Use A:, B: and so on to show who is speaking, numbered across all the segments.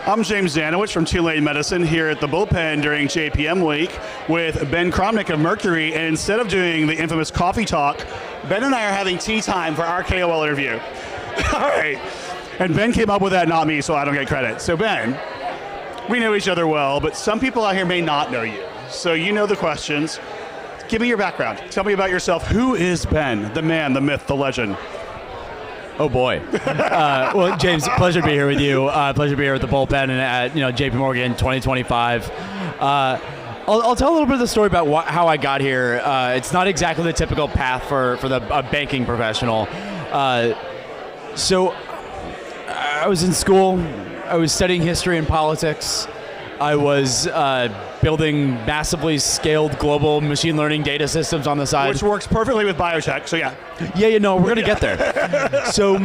A: I'm James Zanewicz from Tulane Medicine here at the Bullpen during JPM week with Ben Kromnick of Mercury, and instead of doing the infamous coffee talk, Ben and I are having tea time for our KOL interview. All right, and Ben came up with that, not me, so I don't get credit. So Ben, we know each other well, but some people out here may not know you. So you know the questions. Give me your background. Tell me about yourself. Who is Ben, the man, the myth, the legend?
B: Oh boy. Well, James, pleasure to be here with you. Pleasure to be here at the Bullpen and at JP Morgan 2025. I'll tell a little bit of the story about how I got here. It's not exactly the typical path for a banking professional. So I was in school. I was studying history and politics. I was building massively scaled global machine learning data systems on the side.
A: Which works perfectly with biotech, so yeah.
B: Yeah, we're going to get there. So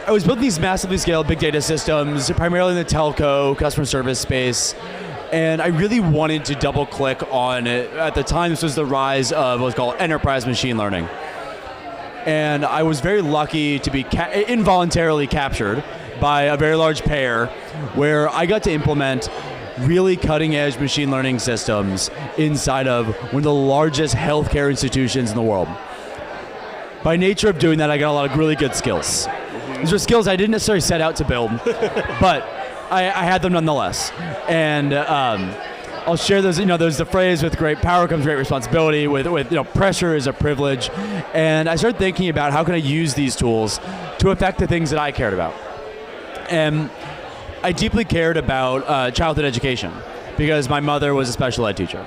B: I was building these massively scaled big data systems, primarily in the telco, customer service space, and I really wanted to double click on it. At the time, this was the rise of what's called enterprise machine learning. And I was very lucky to be involuntarily captured by a very large payer where I got to implement really cutting-edge machine learning systems inside of one of the largest healthcare institutions in the world. By nature of doing that, I got a lot of really good skills. These are skills I didn't necessarily set out to build, but I had them nonetheless. And I'll share those. There's the phrase, with great power comes great responsibility. With pressure is a privilege. And I started thinking about how can I use these tools to affect the things that I cared about. And I deeply cared about childhood education because my mother was a special ed teacher.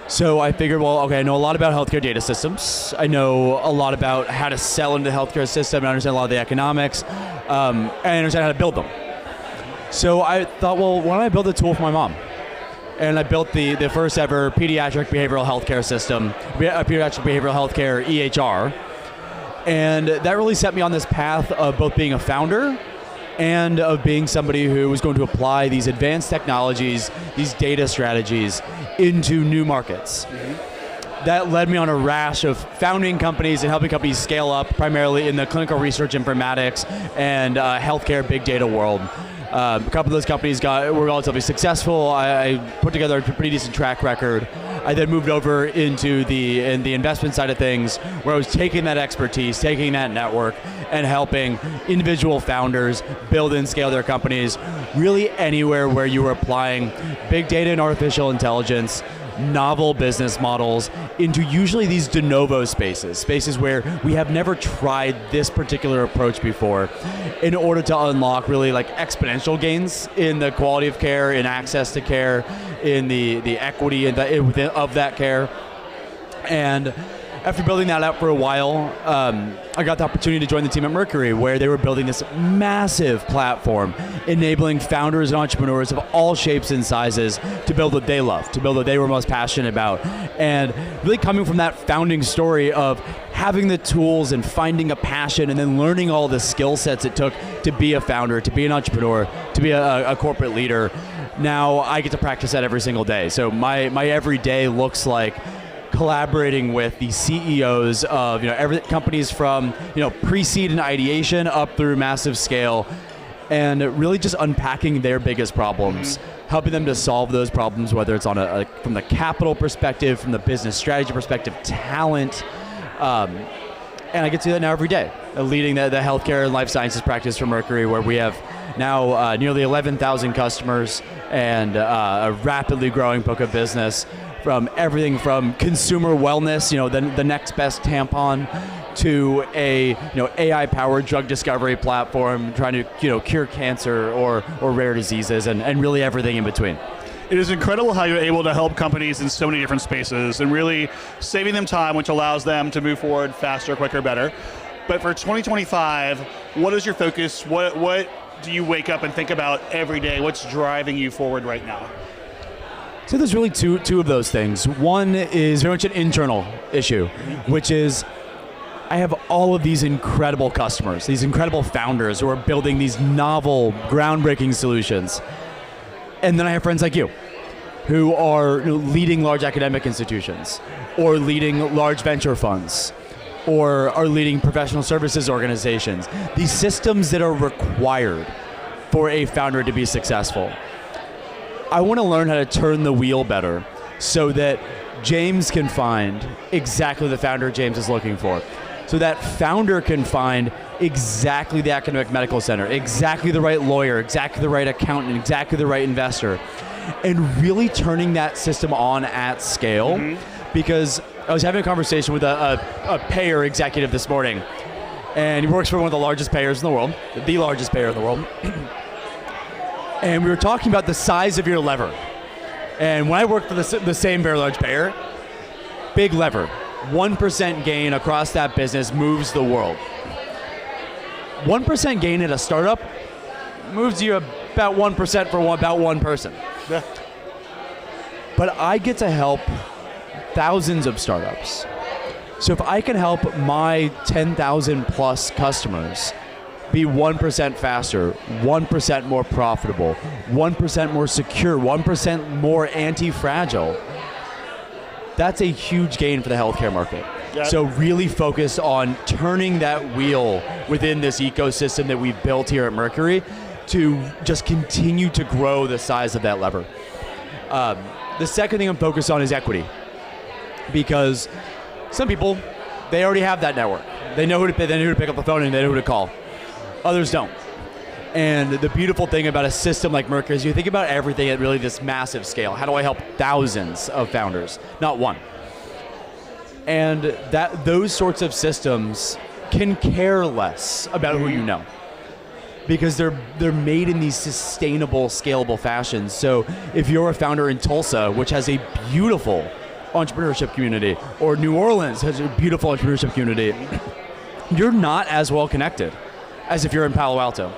B: So I figured, well, okay, I know a lot about healthcare data systems. I know a lot about how to sell into the healthcare system. I understand a lot of the economics. And I understand how to build them. So I thought, well, why don't I build a tool for my mom? And I built the first ever pediatric behavioral healthcare system, pediatric behavioral healthcare, EHR. And that really set me on this path of both being a founder and of being somebody who was going to apply these advanced technologies, these data strategies, into new markets. Mm-hmm. That led me on a rash of founding companies and helping companies scale up, primarily in the clinical research informatics and healthcare big data world. A couple of those companies were relatively successful. I put together a pretty decent track record. I then moved over into the investment side of things, where I was taking that expertise, taking that network, and helping individual founders build and scale their companies really anywhere where you were applying big data and artificial intelligence, novel business models into usually these de novo spaces where we have never tried this particular approach before, in order to unlock really like exponential gains in the quality of care, in access to care, in the equity of that care. And after building that out for a while, I got the opportunity to join the team at Mercury, where they were building this massive platform, enabling founders and entrepreneurs of all shapes and sizes to build what they love, to build what they were most passionate about. And really coming from that founding story of having the tools and finding a passion and then learning all the skill sets it took to be a founder, to be an entrepreneur, to be a corporate leader, now I get to practice that every single day. So my every day looks like collaborating with the CEOs of every companies from pre-seed and ideation up through massive scale, and really just unpacking their biggest problems, helping them to solve those problems, whether it's on from the capital perspective, from the business strategy perspective, talent, and I get to do that now every day, leading the healthcare and life sciences practice for Mercury, where we have now nearly 11,000 customers and a rapidly growing book of business, from everything from consumer wellness, the next best tampon, to a AI-powered drug discovery platform trying to cure cancer or rare diseases, and really everything in between.
A: It is incredible how you're able to help companies in so many different spaces and really saving them time, which allows them to move forward faster, quicker, better. But for 2025, what is your focus? What do you wake up and think about every day? What's driving you forward right now?
B: So there's really two of those things. One is very much an internal issue, which is I have all of these incredible customers, these incredible founders who are building these novel, groundbreaking solutions. And then I have friends like you who are leading large academic institutions, or leading large venture funds, or are leading professional services organizations. These systems that are required for a founder to be successful. I want to learn how to turn the wheel better so that James can find exactly the founder James is looking for. So that founder can find exactly the academic medical center, exactly the right lawyer, exactly the right accountant, exactly the right investor, and really turning that system on at scale. Because I was having a conversation with a payer executive this morning, and he works for one of the largest payers in the world, the largest payer in the world. And we were talking about the size of your lever. And when I worked for the same very large payer, big lever, 1% gain across that business moves the world. 1% gain at a startup moves you about 1% for about one person.
A: Yeah.
B: But I get to help thousands of startups. So if I can help my 10,000 plus customers be 1% faster, 1% more profitable, 1% more secure, 1% more anti-fragile, that's a huge gain for the healthcare market.
A: Yep.
B: So really focus on turning that wheel within this ecosystem that we've built here at Mercury to just continue to grow the size of that lever. The second thing I'm focused on is equity. Because some people, they already have that network. They know who to pick up the phone and they know who to call. Others don't. And the beautiful thing about a system like Mercury is you think about everything at really this massive scale. How do I help thousands of founders, not one? And those sorts of systems can care less about who you know, because they're made in these sustainable, scalable fashions. So if you're a founder in Tulsa, which has a beautiful entrepreneurship community, or New Orleans has a beautiful entrepreneurship community, you're not as well connected as if you're in Palo Alto.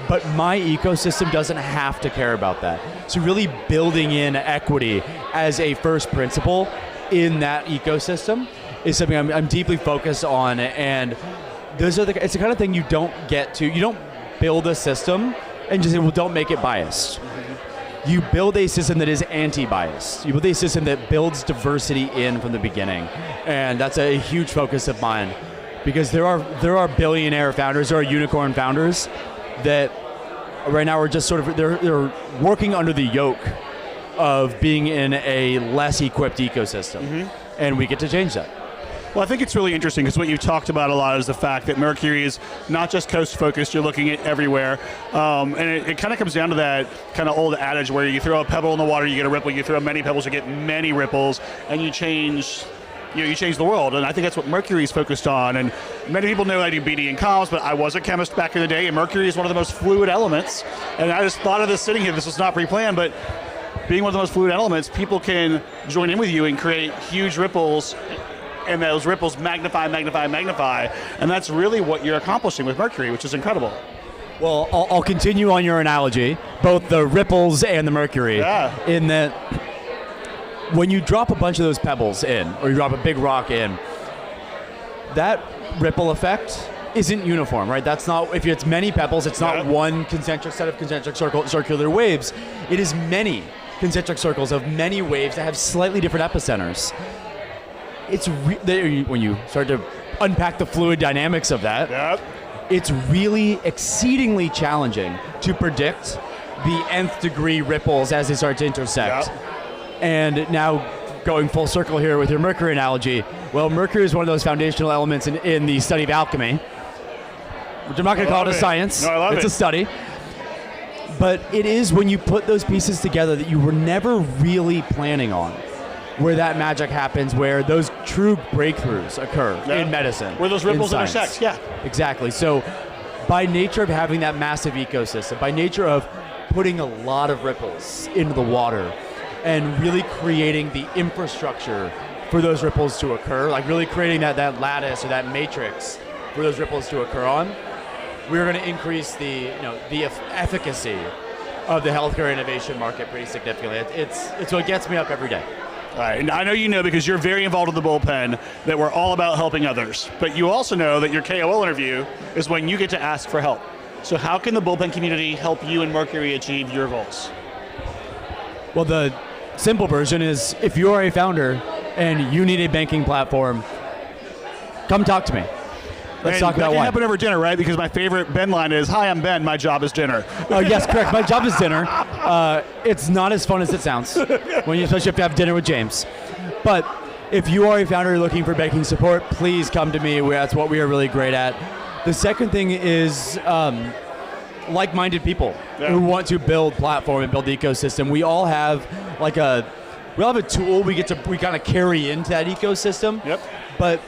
B: But my ecosystem doesn't have to care about that. So really building in equity as a first principle in that ecosystem is something I'm deeply focused on. And it's the kind of thing you don't build a system and just say, well, don't make it biased. You build a system that is anti-biased. You build a system that builds diversity in from the beginning. And that's a huge focus of mine. Because there are billionaire founders, there are unicorn founders that right now are just sort of, they're working under the yoke of being in a less equipped ecosystem. And we get to change that.
A: Well, I think it's really interesting because what you've talked about a lot is the fact that Mercury is not just coast-focused, you're looking at everywhere. And it kind of comes down to that kind of old adage where you throw a pebble in the water, you get a ripple, you throw many pebbles, you get many ripples, and you change the world, and I think that's what Mercury is focused on. And many people know I do BD and comms, but I was a chemist back in the day, and Mercury is one of the most fluid elements. And I just thought of this sitting here, this was not pre-planned, but being one of the most fluid elements, people can join in with you and create huge ripples, and those ripples magnify, and that's really what you're accomplishing with Mercury, which is incredible.
B: Well, I'll continue on your analogy, both the ripples and the Mercury, in that when you drop a bunch of those pebbles in, or you drop a big rock in, that ripple effect isn't uniform, right? That's not, if it's many pebbles, it's not one concentric set of concentric circular waves. It is many concentric circles of many waves that have slightly different epicenters. When you start to unpack the fluid dynamics of that, it's really exceedingly challenging to predict the nth degree ripples as they start to intersect. And now going full circle here with your Mercury analogy, well, Mercury is one of those foundational elements in the study of alchemy, which I'm not going to call it a science.
A: No, I love it.
B: It's a study. But it is when you put those pieces together that you were never really planning on, where that magic happens, where those true breakthroughs occur in medicine.
A: Where those ripples intersect,
B: Exactly. So by nature of having that massive ecosystem, by nature of putting a lot of ripples into the water, and really creating the infrastructure for those ripples to occur, like really creating that lattice or that matrix for those ripples to occur on, we're going to increase the efficacy of the healthcare innovation market pretty significantly. It's what gets me up every day.
A: All right, and I know you know because you're very involved with the Bullpen that we're all about helping others, but you also know that your KOL interview is when you get to ask for help. So how can the Bullpen community help you and Mercury achieve your goals?
B: Well, the simple version is if you are a founder and you need a banking platform, come talk to me. Let's talk about
A: that
B: why.
A: can happen over dinner, right? Because my favorite Ben line is, "Hi, I'm Ben. My job is dinner."
B: Yes, correct. My job is dinner. It's not as fun as it sounds when you especially have to have dinner with James. But if you are a founder looking for banking support, please come to me. That's what we are really great at. The second thing is like-minded people who want to build platform and build the ecosystem. We all have a tool we kind of carry into that ecosystem.
A: Yep.
B: But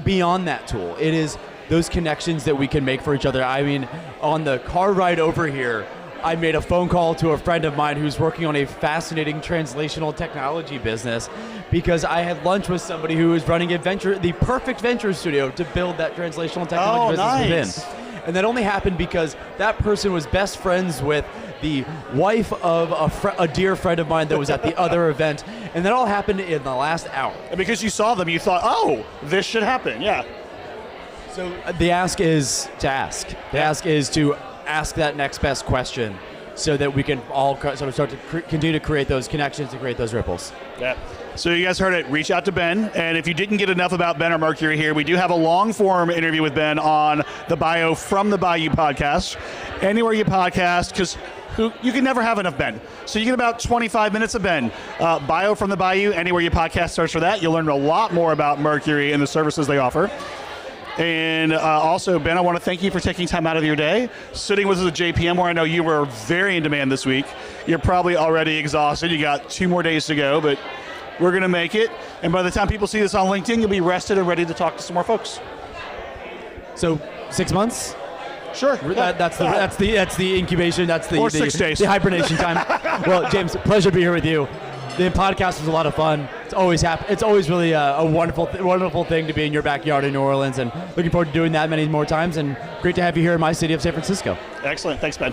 B: beyond that tool, it is those connections that we can make for each other. I mean, on the car ride over here, I made a phone call to a friend of mine who's working on a fascinating translational technology business because I had lunch with somebody who was running the perfect venture studio to build that translational technology business within. And that only happened because that person was best friends with the wife of a dear friend of mine that was at the other event. And that all happened in the last hour.
A: And because you saw them, you thought, oh, this should happen, yeah.
B: So the ask is to ask. The ask is to ask that next best question so that we can all sort of start to continue to create those connections, to create those ripples.
A: Yeah. So you guys heard it. Reach out to Ben. And if you didn't get enough about Ben or Mercury here, we do have a long-form interview with Ben on the Bio from the Bayou podcast. Anywhere you podcast, because you can never have enough Ben. So you get about 25 minutes of Ben. Bio from the Bayou, anywhere you podcast, search for that. You'll learn a lot more about Mercury and the services they offer. And also, Ben, I want to thank you for taking time out of your day, sitting with us at JPM, where I know you were very in demand this week. You're probably already exhausted. You got 2 more days to go, but we're going to make it. And by the time people see this on LinkedIn, you'll be rested and ready to talk to some more folks.
B: So 6 months?
A: Sure.
B: That's the incubation. That's the
A: 6 days.
B: The hibernation time. Well, James, pleasure to be here with you. The podcast was a lot of fun. It's always really a wonderful thing to be in your backyard in New Orleans, and looking forward to doing that many more times. And great to have you here in my city of San Francisco.
A: Excellent. Thanks, Ben.